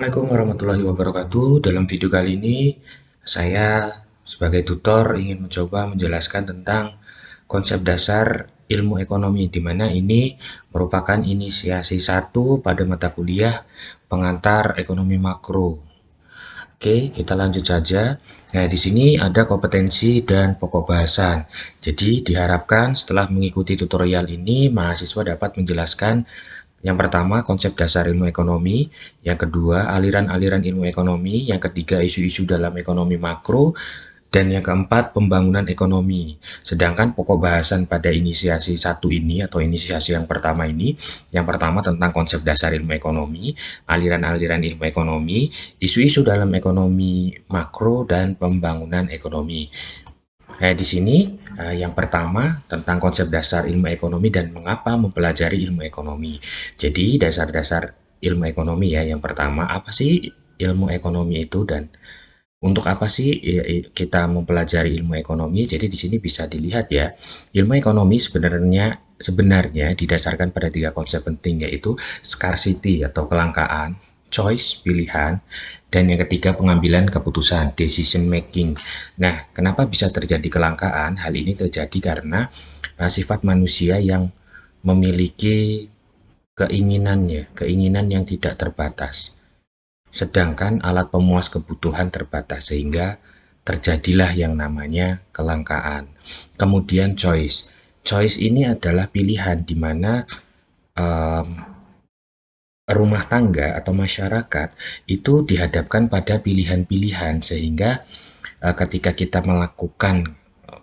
Assalamualaikum warahmatullahi wabarakatuh. Dalam video kali ini, saya sebagai tutor ingin mencoba menjelaskan tentang konsep dasar ilmu ekonomi, di mana ini merupakan inisiasi satu pada mata kuliah pengantar ekonomi makro. Oke, kita lanjut saja. Nah, di sini ada kompetensi dan pokok bahasan. Jadi, diharapkan setelah mengikuti tutorial ini, mahasiswa dapat menjelaskan yang pertama, konsep dasar ilmu ekonomi. Yang kedua, aliran-aliran ilmu ekonomi. Yang ketiga, isu-isu dalam ekonomi makro. Dan yang keempat, pembangunan ekonomi. Sedangkan pokok bahasan pada inisiasi satu ini atau inisiasi yang pertama ini, yang pertama tentang konsep dasar ilmu ekonomi, aliran-aliran ilmu ekonomi, isu-isu dalam ekonomi makro, dan pembangunan ekonomi. Di sini yang pertama tentang konsep dasar ilmu ekonomi dan mengapa mempelajari ilmu ekonomi. Jadi dasar-dasar ilmu ekonomi ya. Yang pertama, apa sih ilmu ekonomi itu dan untuk apa sih kita mempelajari ilmu ekonomi? Jadi di sini bisa dilihat ya, ilmu ekonomi sebenarnya didasarkan pada tiga konsep penting, yaitu scarcity atau kelangkaan, choice pilihan, dan yang ketiga pengambilan keputusan decision making. Nah, kenapa bisa terjadi kelangkaan? Hal ini terjadi karena sifat manusia yang memiliki keinginan yang tidak terbatas. Sedangkan alat pemuas kebutuhan terbatas sehingga terjadilah yang namanya kelangkaan. Kemudian choice. Choice ini adalah pilihan di mana um, rumah tangga atau masyarakat itu dihadapkan pada pilihan-pilihan sehingga ketika kita melakukan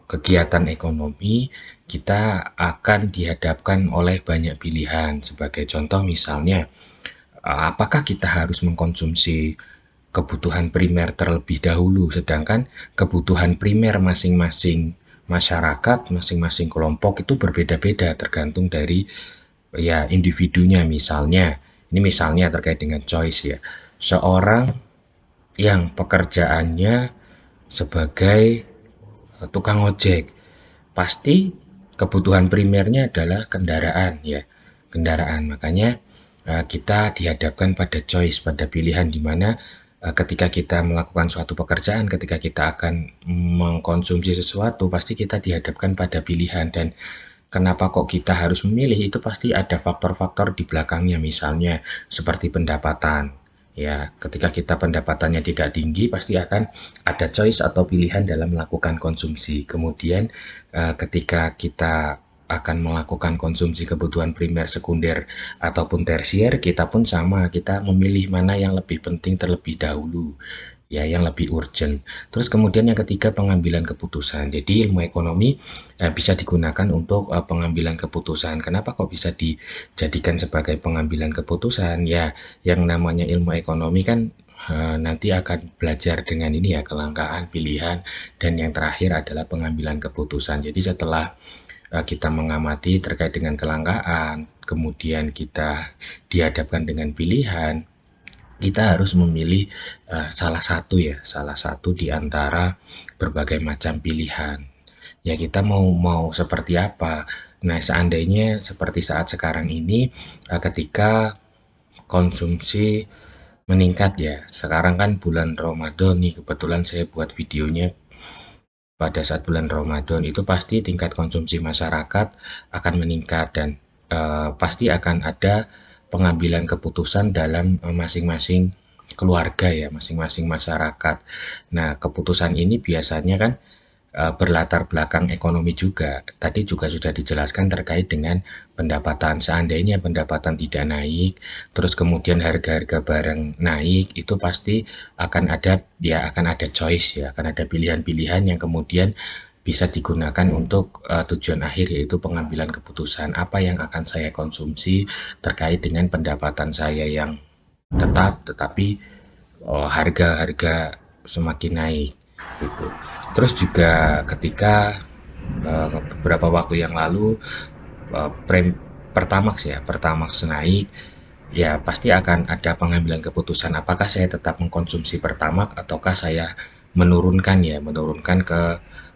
kegiatan ekonomi, kita akan dihadapkan oleh banyak pilihan. Sebagai contoh misalnya, apakah kita harus mengkonsumsi kebutuhan primer terlebih dahulu, sedangkan kebutuhan primer masing-masing masyarakat, masing-masing kelompok itu berbeda-beda tergantung dari ya individunya. Misalnya terkait dengan choice ya, seorang yang pekerjaannya sebagai tukang ojek, pasti kebutuhan primernya adalah kendaraan ya, kendaraan. Makanya kita dihadapkan pada choice, pada pilihan di mana ketika kita melakukan suatu pekerjaan, ketika kita akan mengkonsumsi sesuatu, pasti kita dihadapkan pada pilihan. Dan kenapa kok kita harus memilih, itu pasti ada faktor-faktor di belakangnya, misalnya seperti pendapatan. Ya, ketika kita pendapatannya tidak tinggi, pasti akan ada choice atau pilihan dalam melakukan konsumsi. Kemudian, ketika kita akan melakukan konsumsi kebutuhan primer, sekunder, ataupun tersier, kita pun sama, kita memilih mana yang lebih penting terlebih dahulu, ya, yang lebih urgent. Terus kemudian yang ketiga, pengambilan keputusan. Jadi ilmu ekonomi bisa digunakan untuk pengambilan keputusan. Kenapa kok bisa dijadikan sebagai pengambilan keputusan? Ya, yang namanya ilmu ekonomi kan nanti akan belajar dengan ini ya, kelangkaan, pilihan, dan yang terakhir adalah pengambilan keputusan. Jadi setelah kita mengamati terkait dengan kelangkaan, kemudian kita dihadapkan dengan pilihan, kita harus memilih salah satu di antara berbagai macam pilihan. Ya, kita mau seperti apa. Nah, seandainya seperti saat sekarang ini, ketika konsumsi meningkat ya. Sekarang kan bulan Ramadan nih, kebetulan saya buat videonya pada saat bulan Ramadan, itu pasti tingkat konsumsi masyarakat akan meningkat dan pasti akan ada pengambilan keputusan dalam masing-masing keluarga ya, masing-masing masyarakat. Nah, keputusan ini biasanya kan berlatar belakang ekonomi juga. Tadi juga sudah dijelaskan terkait dengan pendapatan. Seandainya pendapatan tidak naik, terus kemudian harga-harga barang naik, itu pasti akan ada choice ya, akan ada pilihan-pilihan yang kemudian bisa digunakan untuk tujuan akhir, yaitu pengambilan keputusan apa yang akan saya konsumsi terkait dengan pendapatan saya yang tetap, tetapi harga-harga semakin naik gitu. Terus juga ketika beberapa waktu yang lalu Pertamax naik, ya pasti akan ada pengambilan keputusan apakah saya tetap mengkonsumsi Pertamax ataukah saya menurunkan ke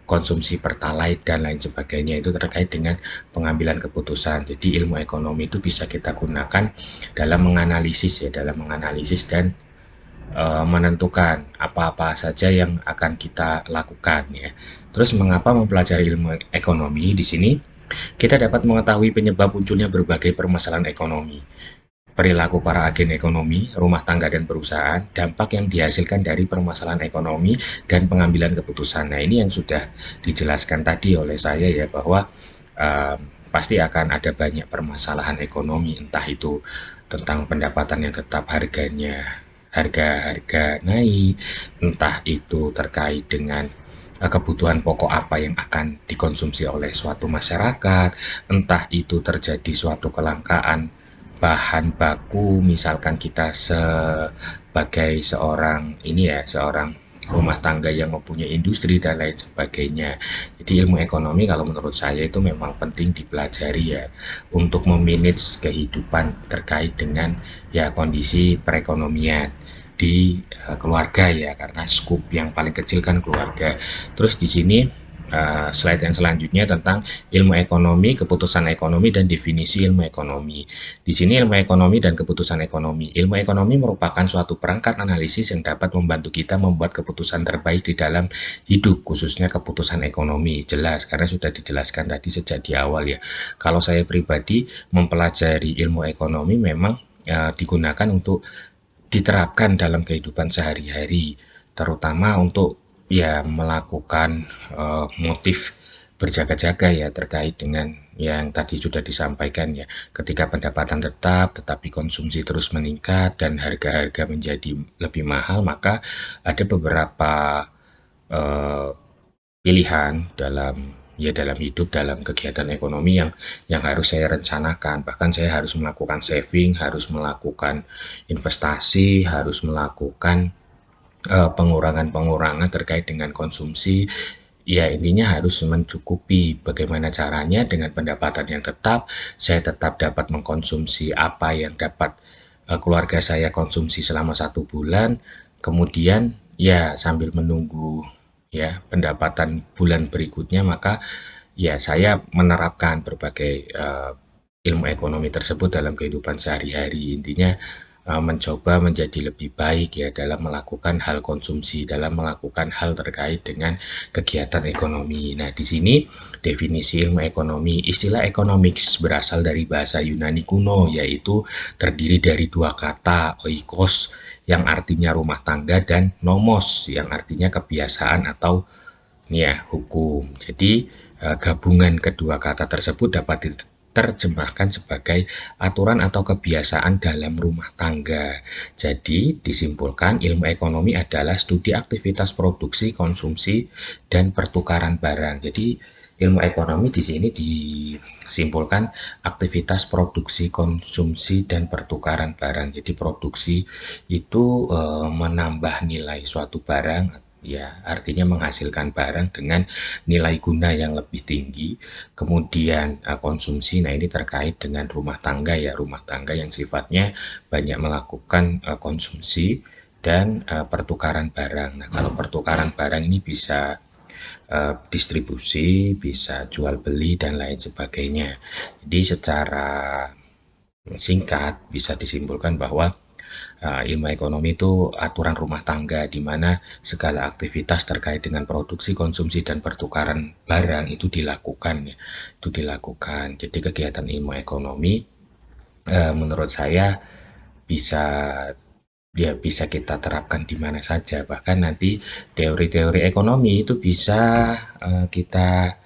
konsumsi Pertalite dan lain sebagainya. Itu terkait dengan pengambilan keputusan. Jadi ilmu ekonomi itu bisa kita gunakan dalam menganalisis dan menentukan apa-apa saja yang akan kita lakukan ya. Terus mengapa mempelajari ilmu ekonomi di sini? Kita dapat mengetahui penyebab munculnya berbagai permasalahan ekonomi, perilaku para agen ekonomi, rumah tangga dan perusahaan, dampak yang dihasilkan dari permasalahan ekonomi dan pengambilan keputusan. Nah, ini yang sudah dijelaskan tadi oleh saya ya bahwa um, pasti akan ada banyak permasalahan ekonomi, entah itu tentang pendapatan yang tetap harganya harga-harga naik, entah itu terkait dengan kebutuhan pokok apa yang akan dikonsumsi oleh suatu masyarakat, entah itu terjadi suatu kelangkaan bahan baku, misalkan kita sebagai seorang ini ya, seorang rumah tangga yang mempunyai industri dan lain sebagainya. Jadi ilmu ekonomi kalau menurut saya itu memang penting dipelajari ya untuk memanage kehidupan terkait dengan ya kondisi perekonomian di keluarga ya, karena skup yang paling kecil kan keluarga. Terus di sini slide yang selanjutnya tentang ilmu ekonomi, keputusan ekonomi, dan definisi ilmu ekonomi. Di sini ilmu ekonomi dan keputusan ekonomi. Ilmu ekonomi merupakan suatu perangkat analisis yang dapat membantu kita membuat keputusan terbaik di dalam hidup, khususnya keputusan ekonomi. Jelas, karena sudah dijelaskan tadi sejak di awal ya. Kalau saya pribadi mempelajari ilmu ekonomi memang digunakan untuk diterapkan dalam kehidupan sehari-hari, terutama untuk ya melakukan motif berjaga-jaga ya terkait dengan yang tadi sudah disampaikan ya, ketika pendapatan tetap tetapi konsumsi terus meningkat dan harga-harga menjadi lebih mahal, maka ada beberapa eh, pilihan dalam hidup, dalam kegiatan ekonomi yang harus saya rencanakan. Bahkan saya harus melakukan saving, harus melakukan investasi, harus melakukan pengurangan-pengurangan terkait dengan konsumsi. Ya, intinya harus mencukupi. Bagaimana caranya dengan pendapatan yang tetap, saya tetap dapat mengkonsumsi apa yang dapat keluarga saya konsumsi selama 1 bulan. Kemudian ya sambil menunggu ya pendapatan bulan berikutnya, maka ya saya menerapkan berbagai ilmu ekonomi tersebut dalam kehidupan sehari-hari. Intinya mencoba menjadi lebih baik ya dalam melakukan hal konsumsi, dalam melakukan hal terkait dengan kegiatan ekonomi. Nah, di sini definisi ilmu ekonomi, istilah economics berasal dari bahasa Yunani kuno, yaitu terdiri dari dua kata, oikos yang artinya rumah tangga dan nomos yang artinya kebiasaan atau ya hukum. Jadi gabungan kedua kata tersebut dapat diterjemahkan sebagai aturan atau kebiasaan dalam rumah tangga. Jadi disimpulkan ilmu ekonomi adalah studi aktivitas produksi, konsumsi, dan pertukaran barang. Jadi ilmu ekonomi di sini disimpulkan aktivitas produksi, konsumsi, dan pertukaran barang. Jadi produksi itu menambah nilai suatu barang ya, artinya menghasilkan barang dengan nilai guna yang lebih tinggi. Kemudian konsumsi, nah ini terkait dengan rumah tangga ya, rumah tangga yang sifatnya banyak melakukan konsumsi dan pertukaran barang. Nah, kalau pertukaran barang ini bisa distribusi, bisa jual beli dan lain sebagainya. Jadi secara singkat bisa disimpulkan bahwa ilmu ekonomi itu aturan rumah tangga di mana segala aktivitas terkait dengan produksi, konsumsi, dan pertukaran barang itu dilakukan ya. Itu dilakukan. Jadi kegiatan ilmu ekonomi menurut saya bisa bisa kita terapkan di mana saja. Bahkan nanti teori-teori ekonomi itu bisa kita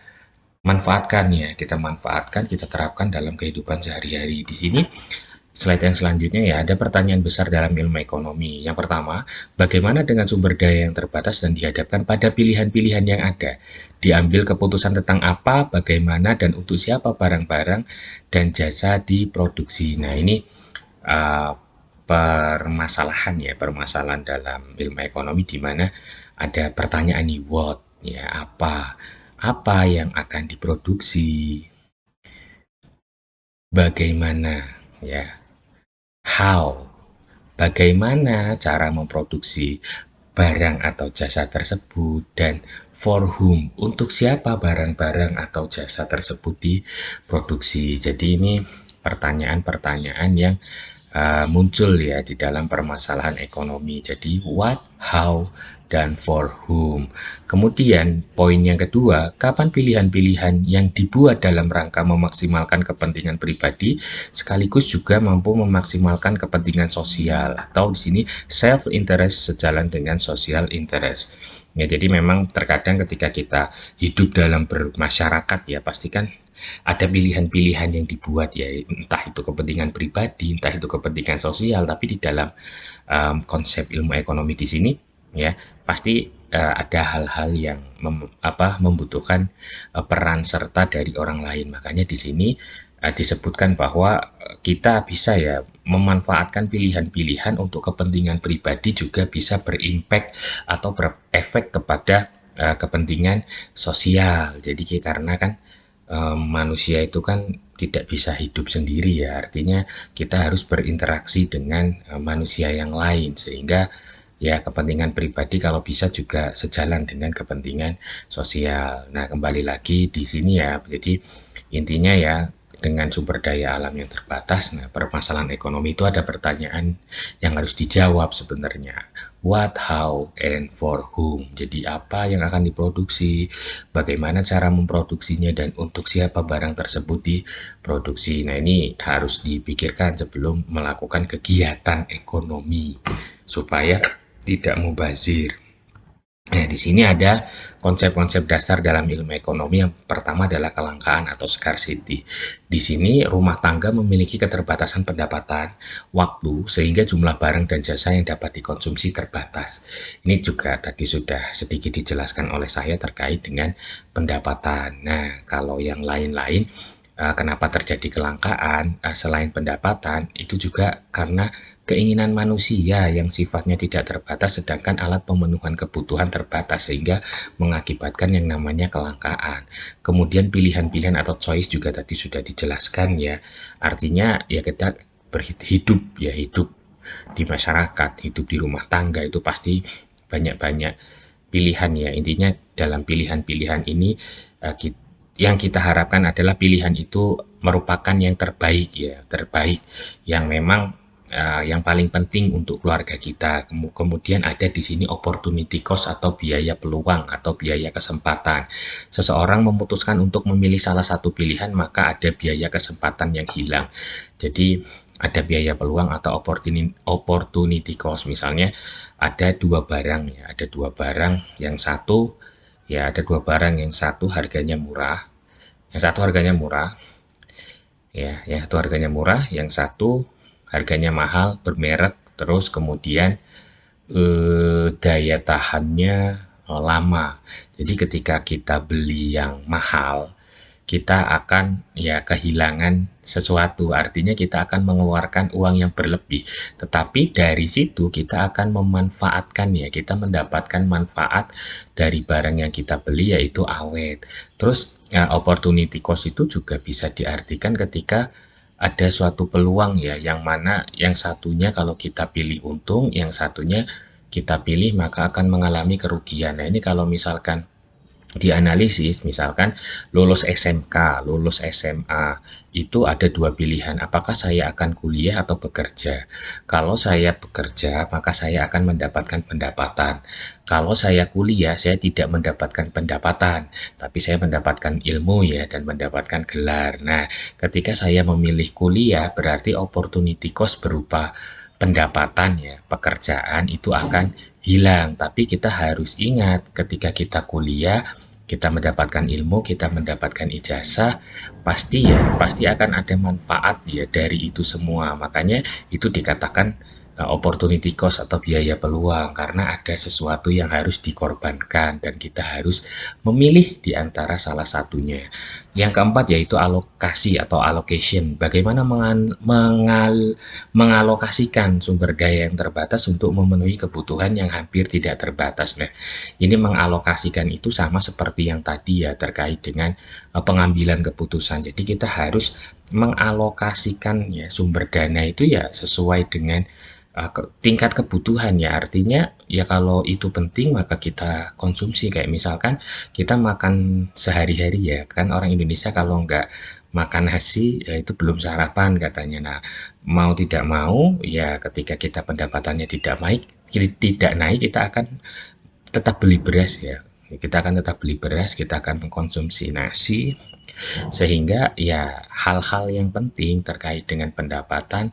manfaatkan ya, kita manfaatkan, kita terapkan dalam kehidupan sehari-hari. Di sini slide yang selanjutnya ya, ada pertanyaan besar dalam ilmu ekonomi. Yang pertama, bagaimana dengan sumber daya yang terbatas dan dihadapkan pada pilihan-pilihan yang ada? Diambil keputusan tentang apa, bagaimana, dan untuk siapa barang-barang dan jasa diproduksi. Nah, ini uh, permasalahan ya, permasalahan dalam ilmu ekonomi di mana ada pertanyaan nih, what ya, apa yang akan diproduksi, bagaimana ya, how, bagaimana cara memproduksi barang atau jasa tersebut, dan for whom, untuk siapa barang-barang atau jasa tersebut diproduksi. Jadi ini pertanyaan-pertanyaan yang muncul ya di dalam permasalahan ekonomi. Jadi what, how, dan for whom. Kemudian poin yang kedua, kapan pilihan-pilihan yang dibuat dalam rangka memaksimalkan kepentingan pribadi sekaligus juga mampu memaksimalkan kepentingan sosial, atau di sini self interest sejalan dengan social interest. Ya, jadi memang terkadang ketika kita hidup dalam bermasyarakat ya pastikan ada pilihan-pilihan yang dibuat ya, entah itu kepentingan pribadi, entah itu kepentingan sosial, tapi di dalam konsep ilmu ekonomi di sini ya pasti ada hal-hal yang membutuhkan peran serta dari orang lain. Makanya di sini disebutkan bahwa kita bisa ya memanfaatkan pilihan-pilihan untuk kepentingan pribadi juga bisa berimpact atau berefek kepada kepentingan sosial. Jadi karena kan manusia itu kan tidak bisa hidup sendiri ya, artinya kita harus berinteraksi dengan manusia yang lain sehingga ya kepentingan pribadi kalau bisa juga sejalan dengan kepentingan sosial. Nah, kembali lagi di sini ya, jadi intinya ya dengan sumber daya alam yang terbatas, nah permasalahan ekonomi itu ada pertanyaan yang harus dijawab sebenarnya. What, how, and for whom. Jadi apa yang akan diproduksi, bagaimana cara memproduksinya, dan untuk siapa barang tersebut diproduksi. Nah ini harus dipikirkan sebelum melakukan kegiatan ekonomi supaya tidak mubazir. Nah, di sini ada konsep-konsep dasar dalam ilmu ekonomi. Yang pertama adalah kelangkaan atau scarcity. Di sini rumah tangga memiliki keterbatasan pendapatan, waktu, sehingga jumlah barang dan jasa yang dapat dikonsumsi terbatas. Ini juga tadi sudah sedikit dijelaskan oleh saya terkait dengan pendapatan. Nah, kalau yang lain-lain, kenapa terjadi kelangkaan selain pendapatan, itu juga karena keinginan manusia yang sifatnya tidak terbatas sedangkan alat pemenuhan kebutuhan terbatas sehingga mengakibatkan yang namanya kelangkaan. Kemudian pilihan-pilihan atau choice juga tadi sudah dijelaskan ya. Artinya ya kita berhidup ya, hidup di masyarakat, hidup di rumah tangga itu pasti banyak-banyak pilihan ya. Intinya dalam pilihan-pilihan ini yang kita harapkan adalah pilihan itu merupakan yang terbaik ya, terbaik yang memang yang paling penting untuk keluarga kita. Kemudian ada di sini opportunity cost atau biaya peluang atau biaya kesempatan. Seseorang memutuskan untuk memilih salah satu pilihan, maka ada biaya kesempatan yang hilang. Jadi ada biaya peluang atau opportunity cost. Misalnya ada dua barang ya, ada dua barang, yang satu ya ada dua barang, yang satu harganya murah, ya, yang satu harganya murah, yang satu harganya mahal, bermerek, terus kemudian daya tahannya lama. Jadi ketika kita beli yang mahal, kita akan ya kehilangan sesuatu, artinya kita akan mengeluarkan uang yang berlebih, tetapi dari situ kita akan memanfaatkan ya, kita mendapatkan manfaat dari barang yang kita beli yaitu awet. Terus ya, opportunity cost itu juga bisa diartikan ketika ada suatu peluang ya, yang mana yang satunya kalau kita pilih untung, yang satunya kita pilih maka akan mengalami kerugian. Nah ini kalau misalkan dianalisis, misalkan lulus SMK, lulus SMA, itu ada dua pilihan, apakah saya akan kuliah atau bekerja. Kalau saya bekerja, maka saya akan mendapatkan pendapatan. Kalau saya kuliah, saya tidak mendapatkan pendapatan, tapi saya mendapatkan ilmu ya, dan mendapatkan gelar. Nah, ketika saya memilih kuliah, berarti opportunity cost berupa pendapatan ya, pekerjaan itu akan hilang. Tapi kita harus ingat ketika kita kuliah, kita mendapatkan ilmu, kita mendapatkan ijazah, pasti ya, pasti akan ada manfaat ya dari itu semua. Makanya itu dikatakan opportunity cost atau biaya peluang, karena ada sesuatu yang harus dikorbankan dan kita harus memilih di antara salah satunya. Yang keempat yaitu alokasi atau allocation. Bagaimana mengalokasikan sumber daya yang terbatas untuk memenuhi kebutuhan yang hampir tidak terbatas. Nah, ini mengalokasikan itu sama seperti yang tadi ya, terkait dengan pengambilan keputusan. Jadi kita harus mengalokasikan ya sumber dana itu ya sesuai dengan tingkat kebutuhan ya, artinya ya kalau itu penting maka kita konsumsi. Kayak misalkan kita makan sehari-hari ya kan, orang Indonesia kalau nggak makan nasi ya itu belum sarapan katanya. Nah, mau tidak mau ya ketika kita pendapatannya tidak naik kita akan tetap beli beras ya. Kita akan tetap beli beras, kita akan mengkonsumsi nasi, sehingga ya hal-hal yang penting terkait dengan pendapatan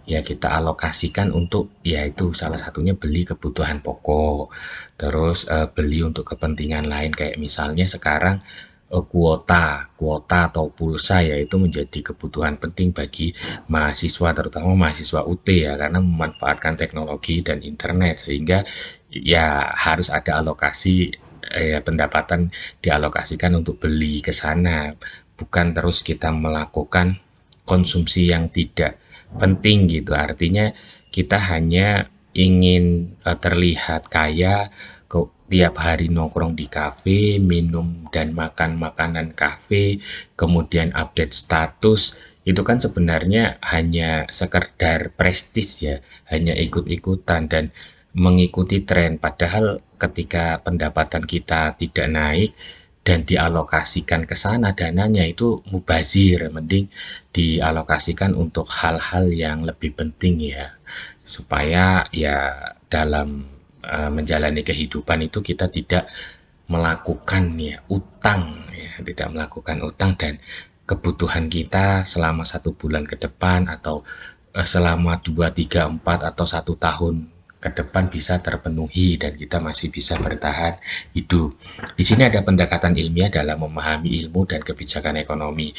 ya kita alokasikan untuk yaitu salah satunya beli kebutuhan pokok, terus beli untuk kepentingan lain kayak misalnya sekarang kuota kuota atau pulsa yaitu menjadi kebutuhan penting bagi mahasiswa terutama mahasiswa UT ya karena memanfaatkan teknologi dan internet sehingga ya harus ada alokasi pendapatan dialokasikan untuk beli ke sana, bukan terus kita melakukan konsumsi yang tidak penting gitu. Artinya kita hanya ingin terlihat kaya, tiap hari nongkrong di kafe, minum dan makan makanan kafe, kemudian update status, itu kan sebenarnya hanya sekedar prestis ya, hanya ikut-ikutan dan mengikuti tren. Padahal ketika pendapatan kita tidak naik dan dialokasikan ke sana dananya itu mubazir, mending dialokasikan untuk hal-hal yang lebih penting ya, supaya ya dalam menjalani kehidupan itu kita tidak melakukan ya utang ya, tidak melakukan utang dan kebutuhan kita selama 1 bulan ke depan atau selama 2, 3, 4 atau 1 tahun ke depan bisa terpenuhi dan kita masih bisa bertahan hidup. Di sini ada pendekatan ilmiah dalam memahami ilmu dan kebijakan ekonomi.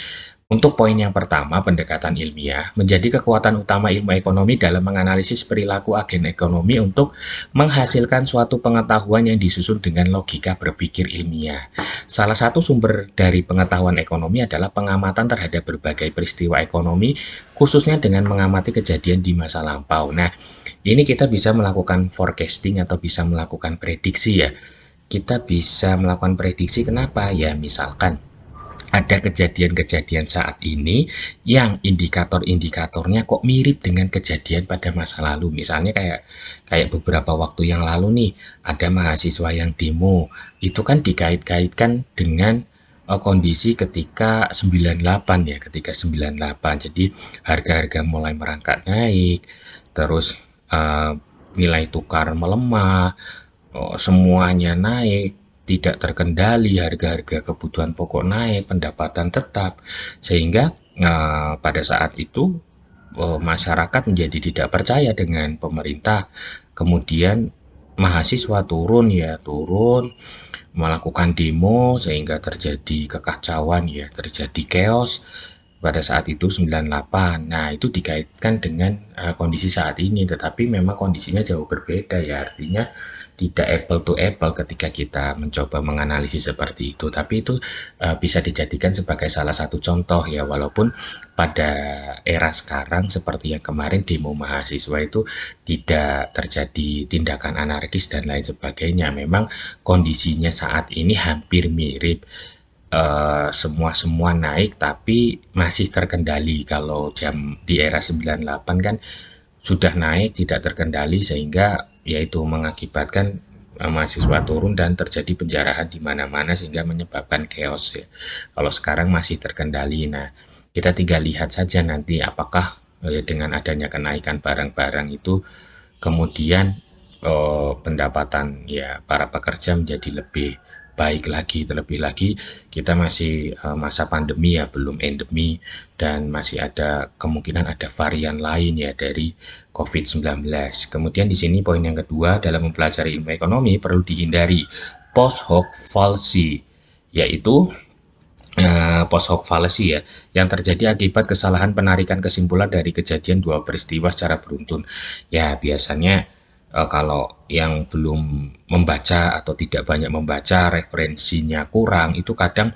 Untuk poin yang pertama, pendekatan ilmiah menjadi kekuatan utama ilmu ekonomi dalam menganalisis perilaku agen ekonomi untuk menghasilkan suatu pengetahuan yang disusun dengan logika berpikir ilmiah. Salah satu sumber dari pengetahuan ekonomi adalah pengamatan terhadap berbagai peristiwa ekonomi, khususnya dengan mengamati kejadian di masa lampau. Nah, ini kita bisa melakukan forecasting atau bisa melakukan prediksi ya. Kita bisa melakukan prediksi kenapa? Ya, misalkan ada kejadian-kejadian saat ini yang indikator-indikatornya kok mirip dengan kejadian pada masa lalu. Misalnya kayak kayak beberapa waktu yang lalu nih, ada mahasiswa yang demo. Itu kan dikait-kaitkan dengan kondisi ketika 98 ya, ketika 98. Jadi harga-harga mulai merangkak naik, terus nilai tukar melemah, semuanya naik, tidak terkendali, harga-harga kebutuhan pokok naik, pendapatan tetap, sehingga pada saat itu masyarakat menjadi tidak percaya dengan pemerintah. Kemudian mahasiswa turun melakukan demo sehingga terjadi kekacauan ya, terjadi chaos pada saat itu 98. Nah, itu dikaitkan dengan kondisi saat ini, tetapi memang kondisinya jauh berbeda ya. Artinya tidak apple to apple ketika kita mencoba menganalisis seperti itu. Tapi itu bisa dijadikan sebagai salah satu contoh ya, walaupun pada era sekarang seperti yang kemarin demo mahasiswa itu tidak terjadi tindakan anarkis dan lain sebagainya. Memang kondisinya saat ini hampir mirip, semua naik tapi masih terkendali. Kalau jam di era 98 kan sudah naik tidak terkendali sehingga yaitu mengakibatkan mahasiswa turun dan terjadi penjarahan di mana-mana sehingga menyebabkan chaos ya. Kalau sekarang masih terkendali. Nah, kita tinggal lihat saja nanti apakah dengan adanya kenaikan barang-barang itu kemudian pendapatan ya para pekerja menjadi lebih baik lagi. Terlebih lagi kita masih masa pandemi ya, belum endemi dan masih ada kemungkinan ada varian lain ya dari COVID-19. Kemudian di sini poin yang kedua, dalam mempelajari ilmu ekonomi perlu dihindari post hoc fallacy, yaitu post hoc fallacy ya, yang terjadi akibat kesalahan penarikan kesimpulan dari kejadian dua peristiwa secara beruntun. Ya, biasanya kalau yang belum membaca atau tidak banyak membaca, referensinya kurang, itu kadang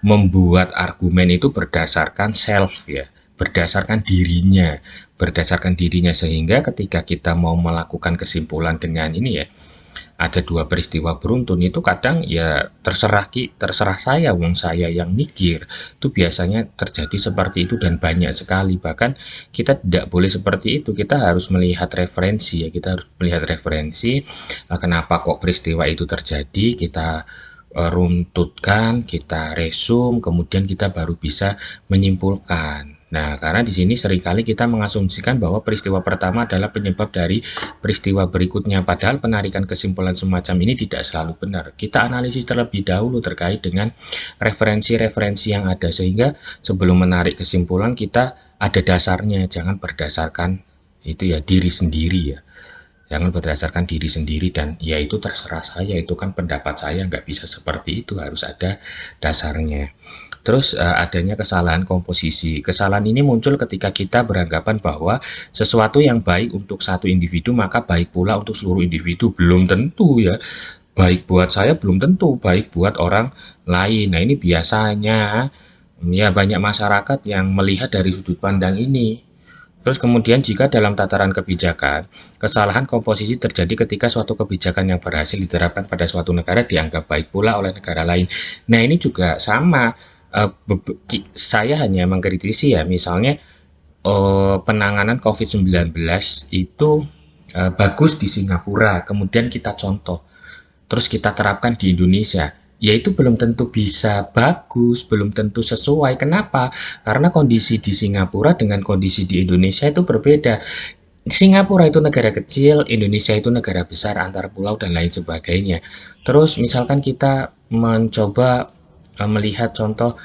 membuat argumen itu berdasarkan self ya, berdasarkan dirinya sehingga ketika kita mau melakukan kesimpulan dengan ini ya, ada dua peristiwa beruntun itu kadang ya terserah saya, wong saya yang mikir. Itu biasanya terjadi seperti itu dan banyak sekali. Bahkan kita tidak boleh seperti itu. Kita harus melihat referensi ya. Kita harus melihat referensi kenapa kok peristiwa itu terjadi. Kita runtutkan, kita resum, kemudian kita baru bisa menyimpulkan. Nah, karena di sini seringkali kita mengasumsikan bahwa peristiwa pertama adalah penyebab dari peristiwa berikutnya, padahal penarikan kesimpulan semacam ini tidak selalu benar. Kita analisis terlebih dahulu terkait dengan referensi-referensi yang ada, sehingga sebelum menarik kesimpulan kita ada dasarnya, jangan berdasarkan itu ya diri sendiri ya. Jangan berdasarkan diri sendiri dan ya itu terserah saya, itu kan pendapat saya, nggak bisa seperti itu, harus ada dasarnya. Terus adanya kesalahan komposisi. Kesalahan ini muncul ketika kita beranggapan bahwa sesuatu yang baik untuk satu individu maka baik pula untuk seluruh individu. Belum tentu ya. Baik buat saya belum tentu baik buat orang lain. Nah, ini biasanya ya banyak masyarakat yang melihat dari sudut pandang ini. Terus kemudian jika dalam tataran kebijakan, kesalahan komposisi terjadi ketika suatu kebijakan yang berhasil diterapkan pada suatu negara dianggap baik pula oleh negara lain. Nah, ini juga sama. Saya hanya mengkritisi ya, misalnya penanganan COVID-19 itu bagus di Singapura, kemudian kita contoh, terus kita terapkan di Indonesia, ya itu belum tentu bisa bagus, belum tentu sesuai. Kenapa? Karena kondisi di Singapura dengan kondisi di Indonesia itu berbeda. Singapura itu negara kecil, Indonesia itu negara besar, antar pulau dan lain sebagainya. Terus misalkan kita mencoba melihat contoh,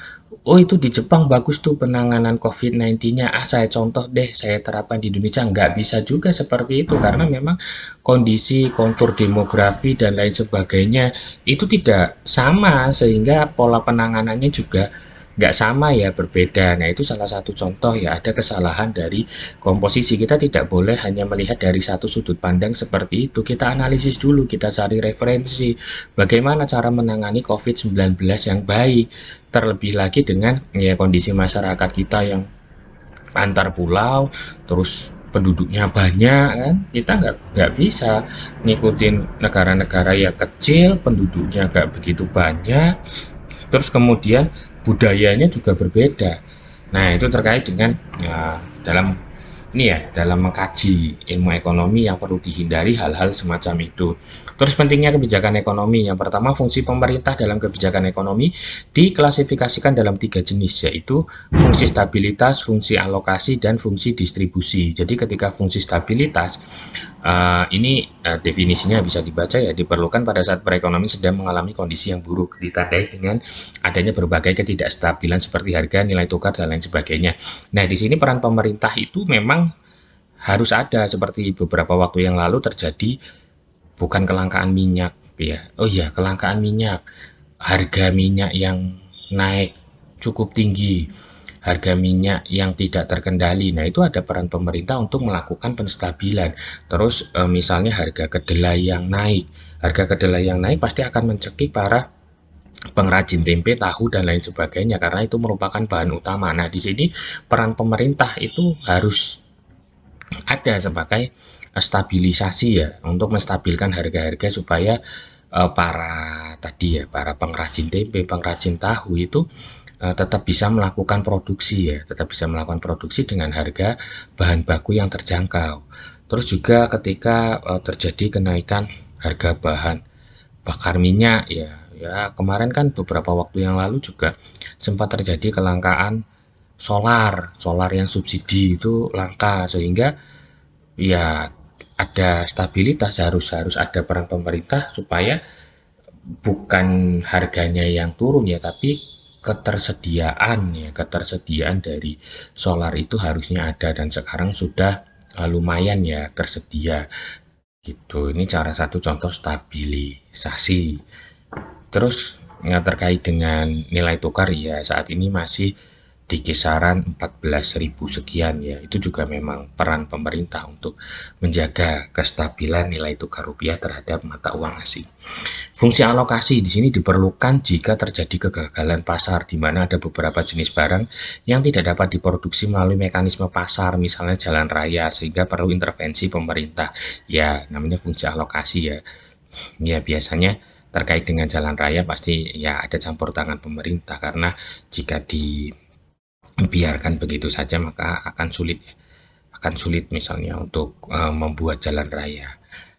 oh itu di Jepang bagus tuh penanganan COVID-19-nya, saya contoh deh, saya terapkan di Indonesia. Nggak bisa juga seperti itu, karena memang kondisi, kontur demografi, dan lain sebagainya itu tidak sama, sehingga pola penanganannya juga nggak sama ya, berbeda. Nah, itu salah satu contoh ya, ada kesalahan dari komposisi. Kita tidak boleh hanya melihat dari satu sudut pandang seperti itu. Kita analisis dulu, kita cari referensi bagaimana cara menangani COVID-19 yang baik. Terlebih lagi dengan ya kondisi masyarakat kita yang antar pulau, terus penduduknya banyak kan, kita nggak bisa ngikutin negara-negara yang kecil, penduduknya nggak begitu banyak, terus kemudian budayanya juga berbeda. Nah, itu terkait dengan ya, dalam ini ya, dalam mengkaji ilmu ekonomi yang perlu dihindari hal-hal semacam itu. Terus pentingnya kebijakan ekonomi. Yang pertama, fungsi pemerintah dalam kebijakan ekonomi diklasifikasikan dalam 3 jenis, yaitu fungsi stabilitas, fungsi alokasi, dan fungsi distribusi. Jadi ketika fungsi stabilitas, ini definisinya bisa dibaca ya, diperlukan pada saat perekonomian sedang mengalami kondisi yang buruk, ditandai dengan adanya berbagai ketidakstabilan seperti harga, nilai tukar, dan lain sebagainya. Nah, di sini peran pemerintah itu memang harus ada, seperti beberapa waktu yang lalu terjadi, bukan kelangkaan minyak ya. Oh iya, kelangkaan minyak. Harga minyak yang naik cukup tinggi, harga minyak yang tidak terkendali. Nah, itu ada peran pemerintah untuk melakukan penstabilan. Terus misalnya harga kedelai yang naik. Harga kedelai yang naik pasti akan mencekik para pengrajin tempe, tahu, dan lain sebagainya karena itu merupakan bahan utama. Nah, di sini peran pemerintah itu harus ada sebagai stabilisasi ya, untuk menstabilkan harga-harga supaya para pengrajin tempe, pengrajin tahu itu tetap bisa melakukan produksi ya, tetap bisa melakukan produksi dengan harga bahan baku yang terjangkau. Terus juga ketika terjadi kenaikan harga bahan bakar minyak ya, kemarin kan beberapa waktu yang lalu juga sempat terjadi kelangkaan solar yang subsidi itu langka, sehingga ya ada stabilitas, harus harus ada peran pemerintah supaya bukan harganya yang turun ya, tapi ketersediaan dari solar itu harusnya ada, dan sekarang sudah lumayan ya tersedia gitu. Ini cara satu contoh stabilisasi. Terus terkait dengan nilai tukar ya, saat ini masih di kisaran 14.000 sekian ya. Itu juga memang peran pemerintah untuk menjaga kestabilan nilai tukar rupiah terhadap mata uang asing. Fungsi alokasi di sini diperlukan jika terjadi kegagalan pasar, di mana ada beberapa jenis barang yang tidak dapat diproduksi melalui mekanisme pasar, misalnya jalan raya, sehingga perlu intervensi pemerintah. Ya, namanya fungsi alokasi ya. Ya, biasanya terkait dengan jalan raya pasti ya ada campur tangan pemerintah, karena jika dibiarkan begitu saja maka akan sulit misalnya untuk membuat jalan raya.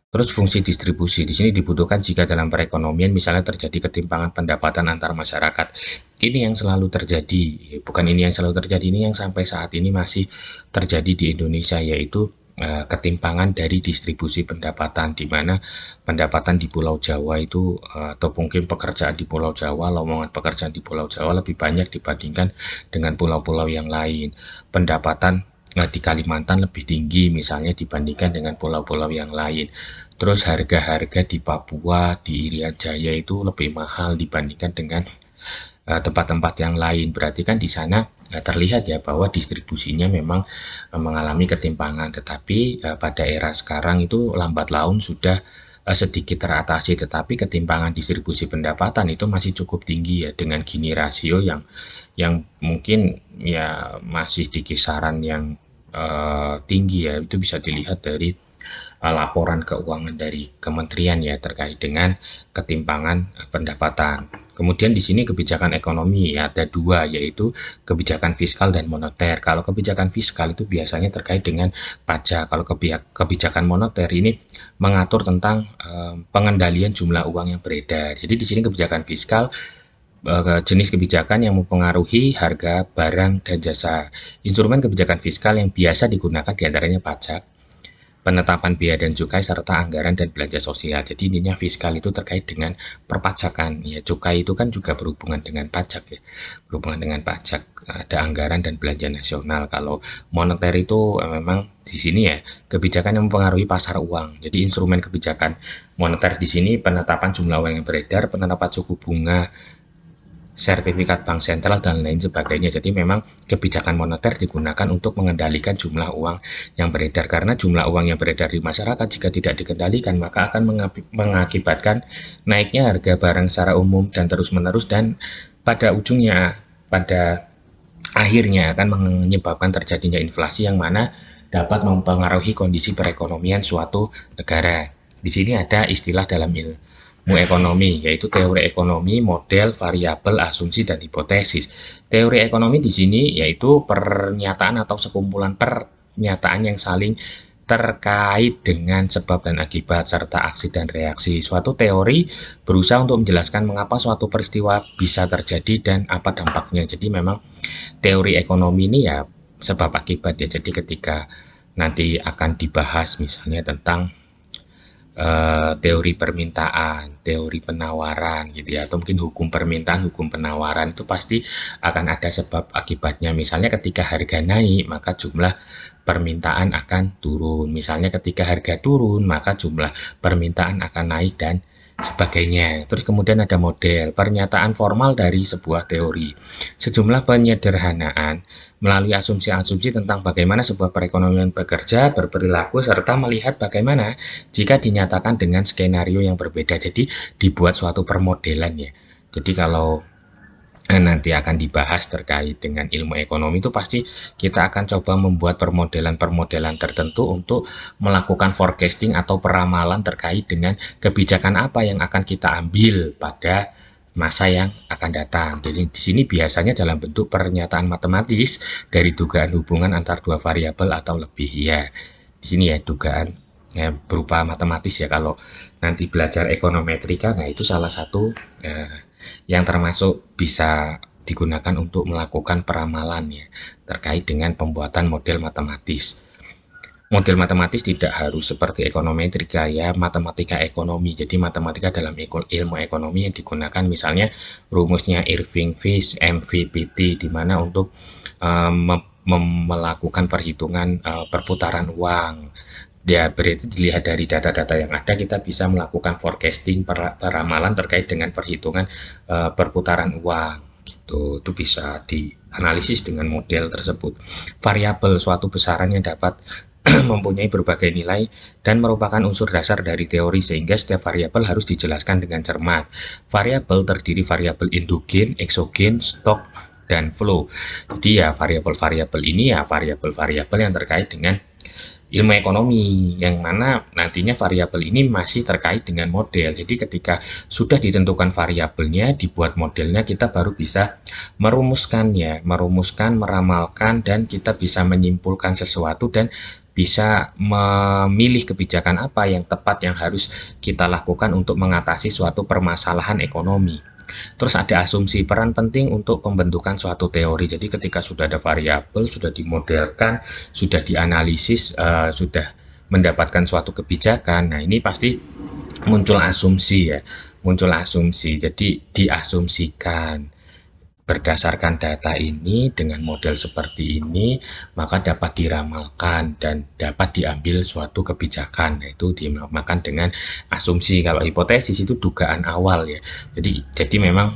Terus fungsi distribusi di sini dibutuhkan jika dalam perekonomian misalnya terjadi ketimpangan pendapatan antar masyarakat. Ini yang selalu terjadi, bukan ini yang selalu terjadi, ini yang sampai saat ini masih terjadi di Indonesia, yaitu ketimpangan dari distribusi pendapatan, di mana pendapatan di Pulau Jawa itu atau mungkin pekerjaan di Pulau Jawa, lowongan pekerjaan di Pulau Jawa lebih banyak dibandingkan dengan pulau-pulau yang lain. Pendapatan di Kalimantan lebih tinggi misalnya dibandingkan dengan pulau-pulau yang lain. Terus harga-harga di Papua, di Irian Jaya itu lebih mahal dibandingkan dengan tempat-tempat yang lain. Berarti kan di sana terlihat ya bahwa distribusinya memang mengalami ketimpangan. Tetapi pada era sekarang itu lambat laun sudah sedikit teratasi, tetapi ketimpangan distribusi pendapatan itu masih cukup tinggi ya, dengan Gini rasio yang mungkin ya masih di kisaran yang tinggi ya. Itu bisa dilihat dari laporan keuangan dari kementerian ya terkait dengan ketimpangan pendapatan. Kemudian di sini kebijakan ekonomi ya, ada dua, yaitu kebijakan fiskal dan moneter. Kalau kebijakan fiskal itu biasanya terkait dengan pajak. Kalau kebijakan moneter ini mengatur tentang pengendalian jumlah uang yang beredar. Jadi di sini kebijakan fiskal jenis kebijakan yang mempengaruhi harga barang dan jasa. Instrumen kebijakan fiskal yang biasa digunakan diantaranya pajak, penetapan biaya dan cukai, serta anggaran dan belanja sosial. Jadi intinya fiskal itu terkait dengan perpajakan. Ya, cukai itu kan juga berhubungan dengan pajak ya. Berhubungan dengan pajak, ada anggaran dan belanja nasional. Kalau moneter itu memang di sini ya kebijakan yang mempengaruhi pasar uang. Jadi instrumen kebijakan moneter di sini penetapan jumlah uang yang beredar, penetapan suku bunga, sertifikat bank sentral, dan lain sebagainya. Jadi memang kebijakan moneter digunakan untuk mengendalikan jumlah uang yang beredar, karena jumlah uang yang beredar di masyarakat jika tidak dikendalikan maka akan mengakibatkan naiknya harga barang secara umum dan terus-menerus, dan pada ujungnya, pada akhirnya akan menyebabkan terjadinya inflasi yang mana dapat mempengaruhi kondisi perekonomian suatu negara. Di sini ada istilah dalam ilmu ekonomi, yaitu teori ekonomi, model, variabel, asumsi, dan hipotesis. Teori ekonomi di sini yaitu pernyataan atau sekumpulan pernyataan yang saling terkait dengan sebab dan akibat serta aksi dan reaksi. Suatu teori berusaha untuk menjelaskan mengapa suatu peristiwa bisa terjadi dan apa dampaknya. Jadi memang teori ekonomi ini ya sebab akibat ya. Jadi ketika nanti akan dibahas misalnya tentang teori permintaan, teori penawaran gitu ya, atau mungkin hukum permintaan, hukum penawaran, itu pasti akan ada sebab akibatnya. Misalnya ketika harga naik, maka jumlah permintaan akan turun. Misalnya ketika harga turun, maka jumlah permintaan akan naik dan sebagainya. Terus kemudian ada model, pernyataan formal dari sebuah teori. Sejumlah penyederhanaan melalui asumsi-asumsi tentang bagaimana sebuah perekonomian bekerja, berperilaku, serta melihat bagaimana jika dinyatakan dengan skenario yang berbeda. Jadi dibuat suatu permodelan ya. Jadi kalau nanti akan dibahas terkait dengan ilmu ekonomi itu pasti kita akan coba membuat permodelan-permodelan tertentu untuk melakukan forecasting atau peramalan terkait dengan kebijakan apa yang akan kita ambil pada masa yang akan datang. Jadi di sini biasanya dalam bentuk pernyataan matematis dari dugaan hubungan antar dua variabel atau lebih ya. Di sini ya dugaan ya, berupa matematis ya. Kalau nanti belajar ekonometrika, nah itu salah satu yang termasuk bisa digunakan untuk melakukan peramalan ya, terkait dengan pembuatan model matematis. Model matematis tidak harus seperti ekonometrika ya, matematika ekonomi. Jadi matematika dalam ilmu ekonomi yang digunakan misalnya rumusnya Irving Fish, MVPT, di mana untuk melakukan perhitungan perputaran uang. Ya, berarti dilihat dari data-data yang ada, kita bisa melakukan forecasting, peramalan terkait dengan perhitungan perputaran uang. Gitu. Itu bisa dianalisis dengan model tersebut. Variabel, suatu besaran yang dapat mempunyai berbagai nilai dan merupakan unsur dasar dari teori, sehingga setiap variabel harus dijelaskan dengan cermat. Variabel terdiri variabel endogen, eksogen, stok, dan flow. Jadi ya variabel-variabel ini ya variabel-variabel yang terkait dengan ilmu ekonomi, yang mana nantinya variabel ini masih terkait dengan model. Jadi ketika sudah ditentukan variabelnya, dibuat modelnya, kita baru bisa merumuskannya, meramalkan, dan kita bisa menyimpulkan sesuatu dan bisa memilih kebijakan apa yang tepat yang harus kita lakukan untuk mengatasi suatu permasalahan ekonomi. Terus ada asumsi peran penting untuk pembentukan suatu teori. Jadi ketika sudah ada variabel, sudah dimodelkan, sudah dianalisis, sudah mendapatkan suatu kebijakan. Nah, ini pasti muncul asumsi ya, muncul asumsi. Jadi diasumsikan berdasarkan data ini dengan model seperti ini, maka dapat diramalkan dan dapat diambil suatu kebijakan, yaitu dinamakan dengan asumsi. Kalau hipotesis itu dugaan awal ya. Jadi memang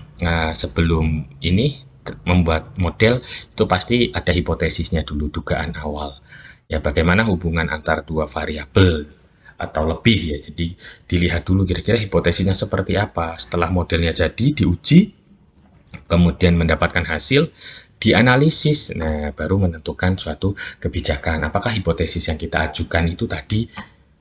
sebelum ini membuat model itu pasti ada hipotesisnya dulu, dugaan awal. Ya, bagaimana hubungan antar dua variabel atau lebih ya. Jadi dilihat dulu kira-kira hipotesisnya seperti apa. Setelah modelnya jadi, diuji, kemudian mendapatkan hasil, dianalisis, nah baru menentukan suatu kebijakan. Apakah hipotesis yang kita ajukan itu tadi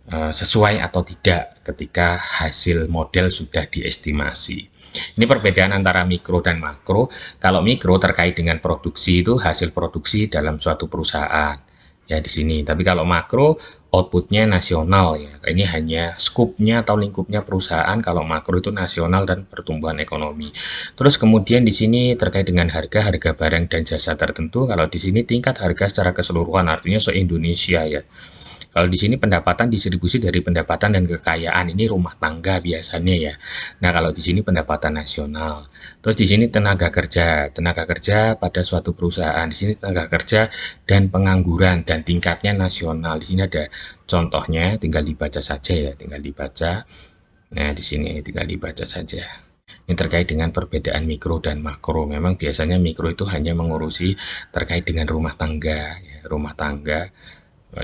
sesuai atau tidak ketika hasil model sudah diestimasi. Ini perbedaan antara mikro dan makro. Kalau mikro terkait dengan produksi itu hasil produksi dalam suatu perusahaan ya di sini. Tapi kalau makro outputnya nasional ya. Ini hanya skupnya atau lingkupnya perusahaan. Kalau makro itu nasional dan pertumbuhan ekonomi. Terus kemudian di sini terkait dengan harga barang dan jasa tertentu. Kalau di sini tingkat harga secara keseluruhan artinya se-Indonesia ya. Kalau di sini pendapatan distribusi dari pendapatan dan kekayaan, ini rumah tangga biasanya ya. Nah, kalau di sini pendapatan nasional. Terus di sini tenaga kerja pada suatu perusahaan. Di sini tenaga kerja dan pengangguran dan tingkatnya nasional. Di sini ada contohnya, tinggal dibaca saja ya, tinggal dibaca. Nah, di sini tinggal dibaca saja. Ini terkait dengan perbedaan mikro dan makro. Memang biasanya mikro itu hanya mengurusi terkait dengan rumah tangga, ya, rumah tangga.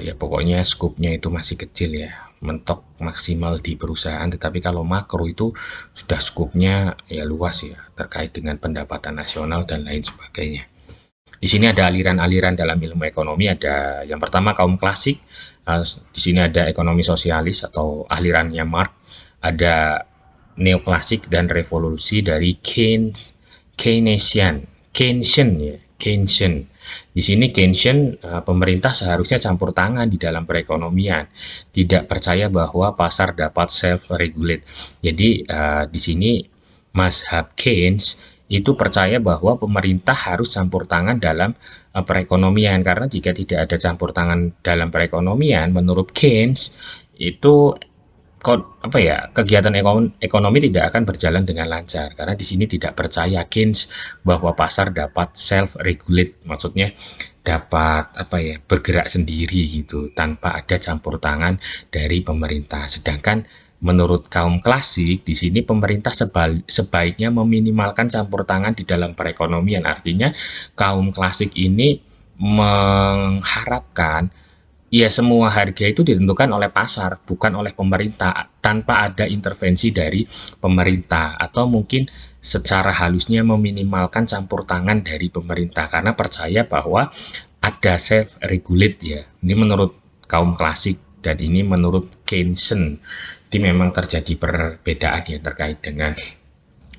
Ya pokoknya skupnya itu masih kecil ya, mentok maksimal di perusahaan. Tetapi kalau makro itu sudah skupnya ya luas ya, terkait dengan pendapatan nasional dan lain sebagainya. Di sini ada aliran-aliran dalam ilmu ekonomi. Ada yang pertama kaum klasik. Di sini ada ekonomi sosialis atau alirannya Marx. Ada neoklasik dan revolusi dari Keynesian ya, Keynesian. Di sini Keynesian, pemerintah seharusnya campur tangan di dalam perekonomian, tidak percaya bahwa pasar dapat self-regulate. Jadi di sini mazhab Keynes itu percaya bahwa pemerintah harus campur tangan dalam perekonomian, karena jika tidak ada campur tangan dalam perekonomian, menurut Keynes itu kegiatan ekonomi tidak akan berjalan dengan lancar, karena di sini tidak percaya Keynes bahwa pasar dapat self regulate, maksudnya dapat bergerak sendiri gitu tanpa ada campur tangan dari pemerintah. Sedangkan menurut kaum klasik di sini pemerintah sebaiknya meminimalkan campur tangan di dalam perekonomian. Artinya kaum klasik ini mengharapkan ya semua harga itu ditentukan oleh pasar, bukan oleh pemerintah, tanpa ada intervensi dari pemerintah, atau mungkin secara halusnya meminimalkan campur tangan dari pemerintah, karena percaya bahwa ada self regulate ya. Ini menurut kaum klasik dan ini menurut Keynesian. Jadi memang terjadi perbedaan yang terkait dengan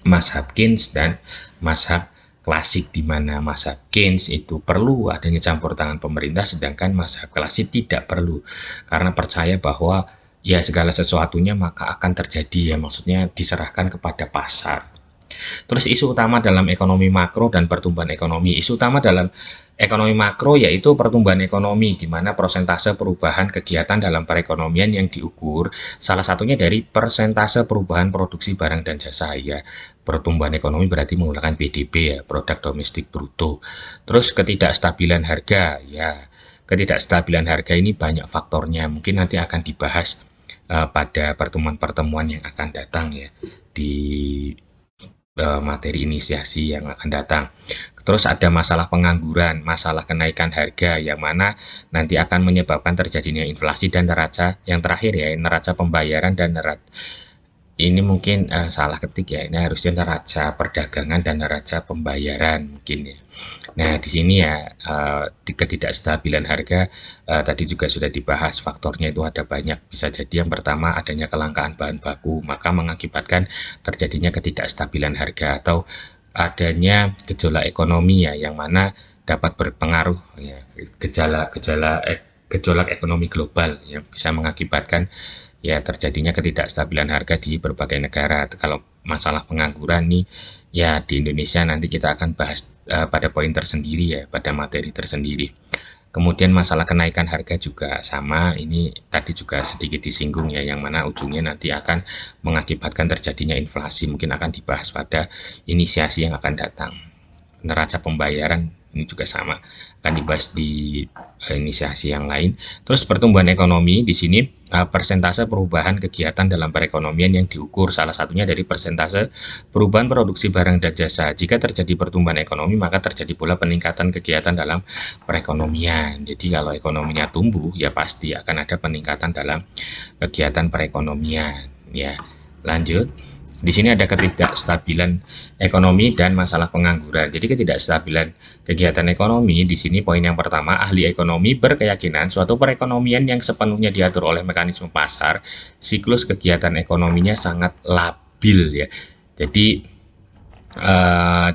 mazhab Keynes dan mazhab klasik, di mana mazhab Keynes itu perlu adanya campur tangan pemerintah, sedangkan mazhab klasik tidak perlu, karena percaya bahwa ya segala sesuatunya maka akan terjadi ya, maksudnya diserahkan kepada pasar. Terus isu utama dalam ekonomi makro dan pertumbuhan ekonomi. Isu utama dalam ekonomi makro yaitu pertumbuhan ekonomi, di mana persentase perubahan kegiatan dalam perekonomian yang diukur salah satunya dari persentase perubahan produksi barang dan jasa ya. Pertumbuhan ekonomi berarti menggunakan PDB ya, produk domestik bruto. Terus ketidakstabilan harga ya. Ketidakstabilan harga ini banyak faktornya, mungkin nanti akan dibahas pada pertemuan-pertemuan yang akan datang ya, di materi inisiasi yang akan datang. Terus ada masalah pengangguran, masalah kenaikan harga yang mana nanti akan menyebabkan terjadinya inflasi, dan neraca yang terakhir ya, neraca pembayaran dan ini mungkin salah ketik ya, ini harusnya neraca perdagangan dan neraca pembayaran mungkin ya. Nah di sini ya ketidakstabilan harga tadi juga sudah dibahas, faktornya itu ada banyak. Bisa jadi yang pertama adanya kelangkaan bahan baku, maka mengakibatkan terjadinya ketidakstabilan harga, atau adanya gejolak ekonomi ya, yang mana dapat berpengaruh ya, gejala gejolak ekonomi global yang bisa mengakibatkan ya terjadinya ketidakstabilan harga di berbagai negara. Kalau masalah pengangguran nih ya di Indonesia nanti kita akan bahas pada poin tersendiri ya, pada materi tersendiri. Kemudian masalah kenaikan harga juga sama, ini tadi juga sedikit disinggung ya, yang mana ujungnya nanti akan mengakibatkan terjadinya inflasi, mungkin akan dibahas pada inisiasi yang akan datang. Neraca pembayaran ini juga sama, akan dibahas di inisiasi yang lain. Terus pertumbuhan ekonomi di sini persentase perubahan kegiatan dalam perekonomian yang diukur, salah satunya dari persentase perubahan produksi barang dan jasa. Jika terjadi pertumbuhan ekonomi maka terjadi pula peningkatan kegiatan dalam perekonomian. Jadi kalau ekonominya tumbuh ya pasti akan ada peningkatan dalam kegiatan perekonomian ya. Lanjut. Di sini ada ketidakstabilan ekonomi dan masalah pengangguran. Jadi ketidakstabilan kegiatan ekonomi di sini poin yang pertama, ahli ekonomi berkeyakinan suatu perekonomian yang sepenuhnya diatur oleh mekanisme pasar, siklus kegiatan ekonominya sangat labil ya. Jadi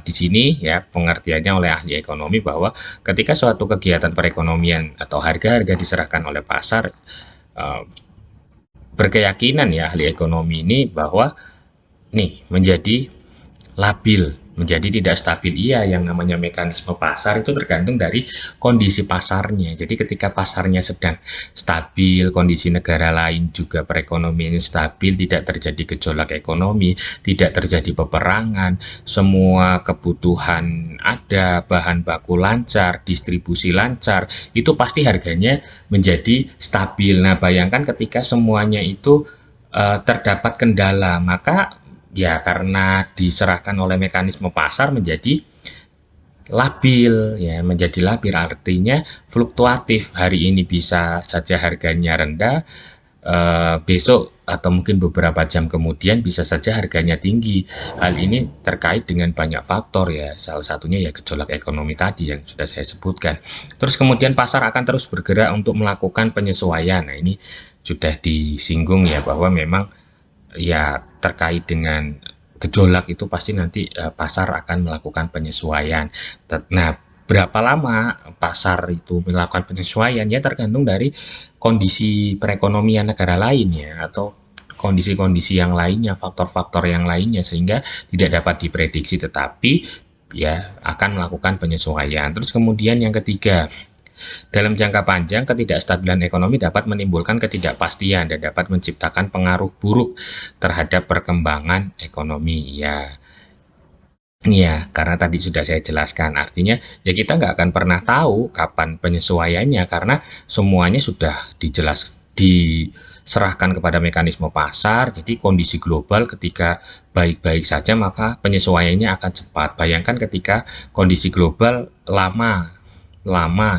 di sini ya pengertiannya oleh ahli ekonomi bahwa ketika suatu kegiatan perekonomian atau harga-harga diserahkan oleh pasar, berkeyakinan ya ahli ekonomi ini bahwa nih menjadi labil, menjadi tidak stabil. Iya, yang namanya mekanisme pasar itu tergantung dari kondisi pasarnya. Jadi ketika pasarnya sedang stabil, kondisi negara lain juga perekonomiannya stabil, tidak terjadi gejolak ekonomi, tidak terjadi peperangan, semua kebutuhan ada, bahan baku lancar, distribusi lancar, itu pasti harganya menjadi stabil. Nah, bayangkan ketika semuanya itu terdapat kendala, maka ya karena diserahkan oleh mekanisme pasar menjadi labil ya, menjadi labil artinya fluktuatif. Hari ini bisa saja harganya rendah, besok atau mungkin beberapa jam kemudian bisa saja harganya tinggi. Hal ini terkait dengan banyak faktor ya, salah satunya ya gejolak ekonomi tadi yang sudah saya sebutkan. Terus kemudian pasar akan terus bergerak untuk melakukan penyesuaian. Nah, ini sudah disinggung ya bahwa memang ya terkait dengan gejolak itu pasti nanti pasar akan melakukan penyesuaian. Nah, berapa lama pasar itu melakukan penyesuaian ya tergantung dari kondisi perekonomian negara lain ya, atau kondisi-kondisi yang lainnya, faktor-faktor yang lainnya, sehingga tidak dapat diprediksi, tetapi ya akan melakukan penyesuaian. Terus kemudian yang ketiga, dalam jangka panjang, ketidakstabilan ekonomi dapat menimbulkan ketidakpastian dan dapat menciptakan pengaruh buruk terhadap perkembangan ekonomi. Ya, karena tadi sudah saya jelaskan, artinya ya kita nggak akan pernah tahu kapan penyesuaiannya karena semuanya sudah diserahkan kepada mekanisme pasar. Jadi kondisi global ketika baik-baik saja maka penyesuaiannya akan cepat. Bayangkan ketika kondisi global lama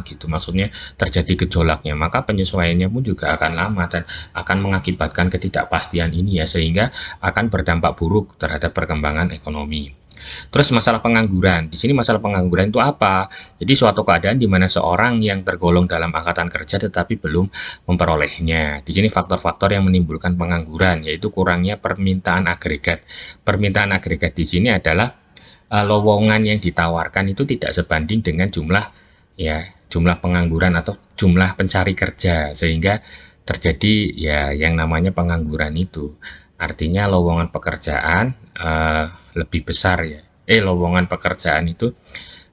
gitu, maksudnya terjadi gejolaknya, maka penyesuaiannya pun juga akan lama dan akan mengakibatkan ketidakpastian ini ya, sehingga akan berdampak buruk terhadap perkembangan ekonomi. Terus masalah pengangguran, di sini masalah pengangguran itu apa? Jadi suatu keadaan di mana seorang yang tergolong dalam angkatan kerja tetapi belum memperolehnya. Di sini faktor-faktor yang menimbulkan pengangguran yaitu kurangnya permintaan agregat. Permintaan agregat di sini adalah lowongan yang ditawarkan itu tidak sebanding dengan jumlah pengangguran atau jumlah pencari kerja, sehingga terjadi ya yang namanya pengangguran itu. Artinya lowongan pekerjaan lebih besar ya. Lowongan pekerjaan itu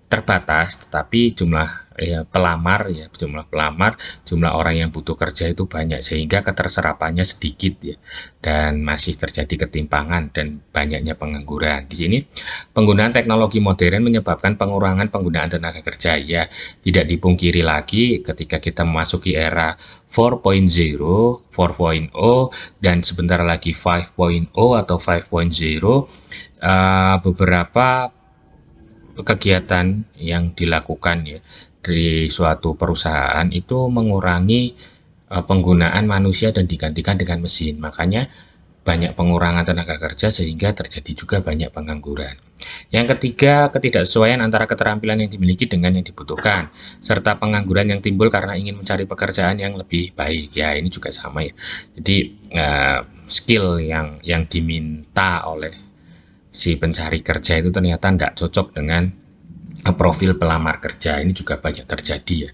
terbatas, tetapi jumlah pelamar, jumlah orang yang butuh kerja itu banyak, sehingga keterserapannya sedikit ya, dan masih terjadi ketimpangan dan banyaknya pengangguran. Di sini penggunaan teknologi modern menyebabkan pengurangan penggunaan tenaga kerja ya, tidak dipungkiri lagi ketika kita memasuki era 4.0, 4.0 dan sebentar lagi 5.0 atau 5.0, beberapa kegiatan yang dilakukan ya di suatu perusahaan itu mengurangi penggunaan manusia dan digantikan dengan mesin. Makanya banyak pengurangan tenaga kerja sehingga terjadi juga banyak pengangguran. Yang ketiga, ketidaksesuaian antara keterampilan yang dimiliki dengan yang dibutuhkan, serta pengangguran yang timbul karena ingin mencari pekerjaan yang lebih baik. Ya, ini juga sama ya. Jadi skill yang diminta oleh si pencari kerja itu ternyata tidak cocok dengan profil pelamar kerja. Ini juga banyak terjadi ya,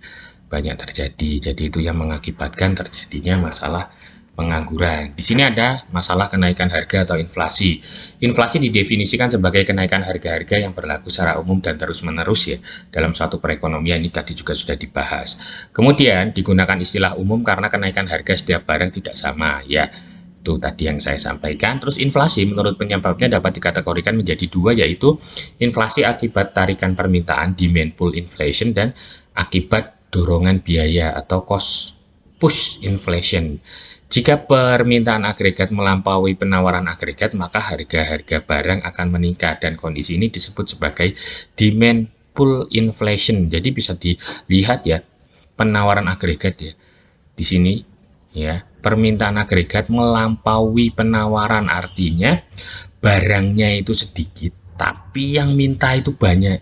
banyak terjadi. Jadi itu yang mengakibatkan terjadinya masalah pengangguran. Di sini ada masalah kenaikan harga atau inflasi. Inflasi didefinisikan sebagai kenaikan harga-harga yang berlaku secara umum dan terus-menerus ya dalam suatu perekonomian. Ini tadi juga sudah dibahas. Kemudian digunakan istilah umum karena kenaikan harga setiap barang tidak sama ya. Itu tadi yang saya sampaikan. Terus inflasi menurut penyebabnya dapat dikategorikan menjadi dua, yaitu inflasi akibat tarikan permintaan demand pull inflation dan akibat dorongan biaya atau cost push inflation. Jika permintaan agregat melampaui penawaran agregat, maka harga-harga barang akan meningkat dan kondisi ini disebut sebagai demand pull inflation. Jadi bisa dilihat ya, penawaran agregat ya. Di sini ya, permintaan agregat melampaui penawaran, artinya barangnya itu sedikit tapi yang minta itu banyak,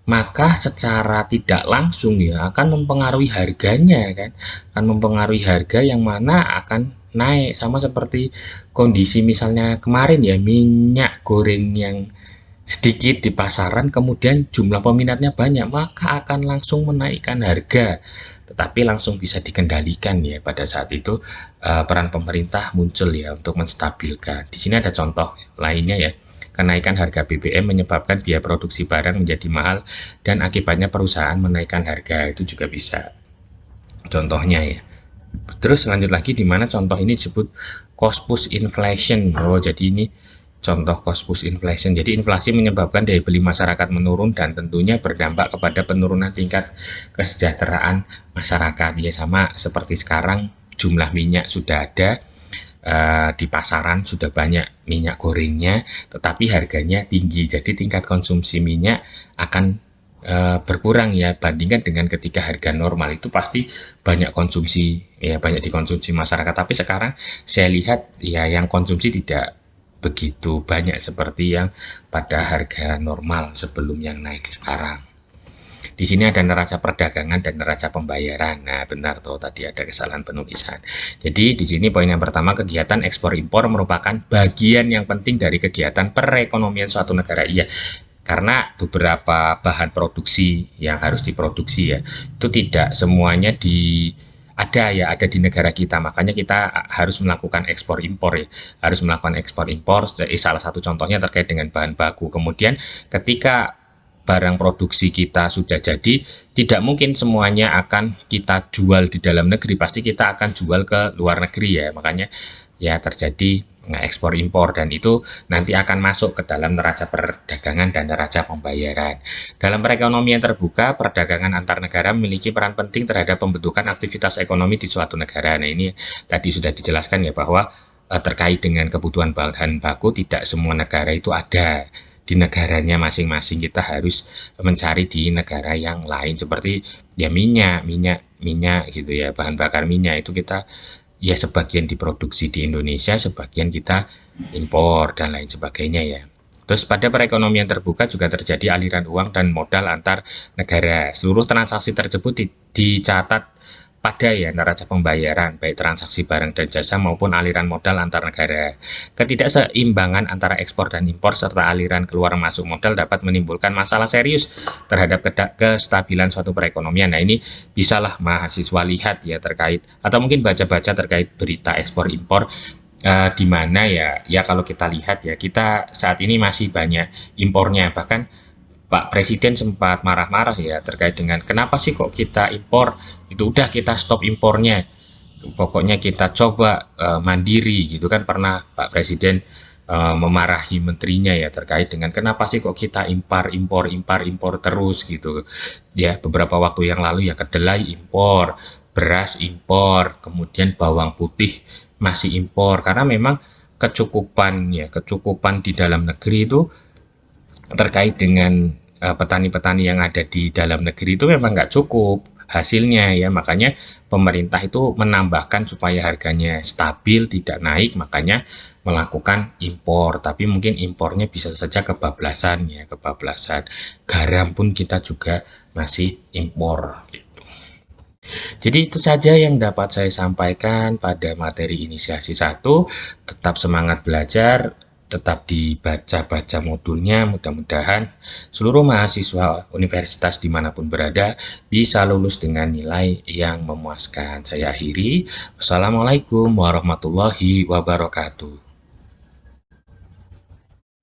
maka secara tidak langsung ya akan mempengaruhi harganya kan, akan mempengaruhi harga yang mana akan naik. Sama seperti kondisi misalnya kemarin ya, minyak goreng yang sedikit di pasaran kemudian jumlah peminatnya banyak, maka akan langsung menaikkan harga, tetapi langsung bisa dikendalikan ya pada saat itu. Peran pemerintah muncul ya untuk menstabilkan. Di sini ada contoh lainnya ya. Kenaikan harga BBM menyebabkan biaya produksi barang menjadi mahal dan akibatnya perusahaan menaikkan harga, itu juga bisa contohnya ya. Terus lanjut lagi di mana contoh ini disebut cost push inflation. Oh, jadi ini contoh cost push inflation. Jadi inflasi menyebabkan daya beli masyarakat menurun dan tentunya berdampak kepada penurunan tingkat kesejahteraan masyarakat. Ya sama seperti sekarang jumlah minyak sudah ada, di pasaran sudah banyak minyak gorengnya, tetapi harganya tinggi. Jadi tingkat konsumsi minyak akan berkurang ya, bandingkan dengan ketika harga normal itu pasti banyak konsumsi ya, banyak dikonsumsi masyarakat. Tapi sekarang saya lihat ya yang konsumsi tidak begitu banyak seperti yang pada harga normal sebelum yang naik sekarang. Di sini ada neraca perdagangan dan neraca pembayaran. Nah, benar tuh tadi ada kesalahan penulisan. Jadi di sini poin yang pertama, kegiatan ekspor impor merupakan bagian yang penting dari kegiatan perekonomian suatu negara. Iya, karena beberapa bahan produksi yang harus diproduksi ya, itu tidak semuanya ada di negara kita, makanya kita harus melakukan ekspor impor ya, harus melakukan ekspor impor. Salah satu contohnya terkait dengan bahan baku. Kemudian ketika barang produksi kita sudah jadi, tidak mungkin semuanya akan kita jual di dalam negeri, pasti kita akan jual ke luar negeri ya, makanya ya terjadi ekspor impor, dan itu nanti akan masuk ke dalam neraca perdagangan dan neraca pembayaran. Dalam perekonomian terbuka, perdagangan antar negara memiliki peran penting terhadap pembentukan aktivitas ekonomi di suatu negara. Nah, ini tadi sudah dijelaskan ya bahwa terkait dengan kebutuhan bahan baku, tidak semua negara itu ada di negaranya masing-masing. Kita harus mencari di negara yang lain, seperti ya minyak gitu ya, bahan bakar minyak itu kita ya sebagian diproduksi di Indonesia, sebagian kita impor dan lain sebagainya ya. Terus pada perekonomian terbuka juga terjadi aliran uang dan modal antar negara. Seluruh transaksi tersebut dicatat pada ya neraca pembayaran, baik transaksi barang dan jasa maupun aliran modal antar negara. Ketidakseimbangan antara ekspor dan impor serta aliran keluar masuk modal dapat menimbulkan masalah serius terhadap kestabilan suatu perekonomian. Nah, ini bisalah mahasiswa lihat ya terkait, atau mungkin baca-baca terkait berita ekspor impor, di mana ya kalau kita lihat ya, kita saat ini masih banyak impornya. Bahkan Pak Presiden sempat marah-marah ya terkait dengan kenapa sih kok kita impor, itu udah kita stop impornya, pokoknya kita coba mandiri gitu kan. Pernah Pak Presiden memarahi menterinya ya terkait dengan kenapa sih kok kita impor terus gitu ya. Beberapa waktu yang lalu ya kedelai impor, beras impor, kemudian bawang putih masih impor, karena memang kecukupan di dalam negeri itu terkait dengan petani-petani yang ada di dalam negeri itu memang nggak cukup hasilnya ya, makanya pemerintah itu menambahkan supaya harganya stabil tidak naik, makanya melakukan impor. Tapi mungkin impornya bisa saja kebablasan ya, kebablasan. Garam pun kita juga masih impor gitu. Jadi itu saja yang dapat saya sampaikan pada materi inisiasi 1. Tetap semangat belajar, tetap dibaca-baca modulnya. Mudah-mudahan seluruh mahasiswa universitas dimanapun berada bisa lulus dengan nilai yang memuaskan. Saya akhiri. Wassalamualaikum warahmatullahi wabarakatuh.